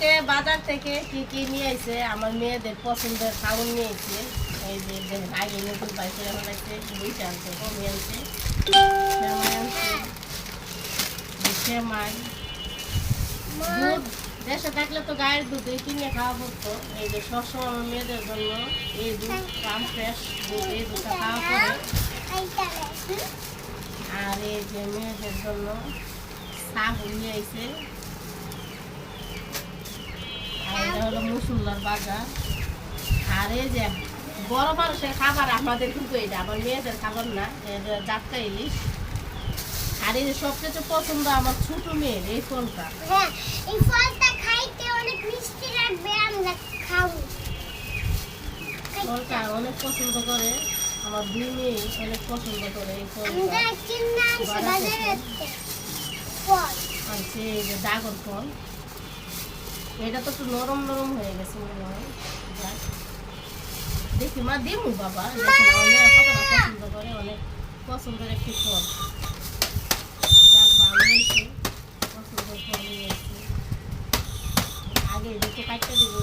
আজকে বাজার থেকে কি কি নিয়ে আইছে আমার মেয়েদের পছন্দের খাবার নিয়ে আইছে। এই যে দেখেন আগে নতুন পাইছে এখন আছে দুইটা আনছে কমই আনছে সেমাই আনছে সেমাই দুধ দেশে থাকলে তো গায়ের দুধ কিনে খাওয়া পড়তো। এই যে সবসময় আমার মেয়েদের জন্য এই দুধ ফার্ম ফ্রেশ দুধ এই দুধটা খাওয়া পড়ে। আর এই যে মেয়েদের জন্য শাক নিয়ে আইছে। আর এটা হলো মুসুল্লার বাজার। আর এই যে বড় মানুষের খাবার আমাদের কিন্তু এটা আমার মেয়েদের খাবার না, এটা জাটকা ইলিশ। আর এই যে সবচেয়ে পছন্দ আমার ছোট মেয়ের এই ফলটা। হ্যাঁ, এই ফলটা খাইতে অনেক মিষ্টি লাগবে, আমরা খাবো। ফলটা অনেক পছন্দ করে আমার দুই মেয়ে, অনেক পছন্দ করে এই ফলটা। আমরা কিনে আনছি বাজারে ফল। আনছে এই যে ড্রাগন ফল, এটা তো একটু নরম নরম হয়ে গেছে মনে হয়। যাক, দেখি মা দিমু বাবা, দেখেন আমার মেয়ে কতটা পছন্দ করে, অনেক পছন্দের একটি ফল। যাক ভালো হয়েছে, পছন্দের ফল নিয়ে এসেছি। আগে এটা তো কাটতে দিব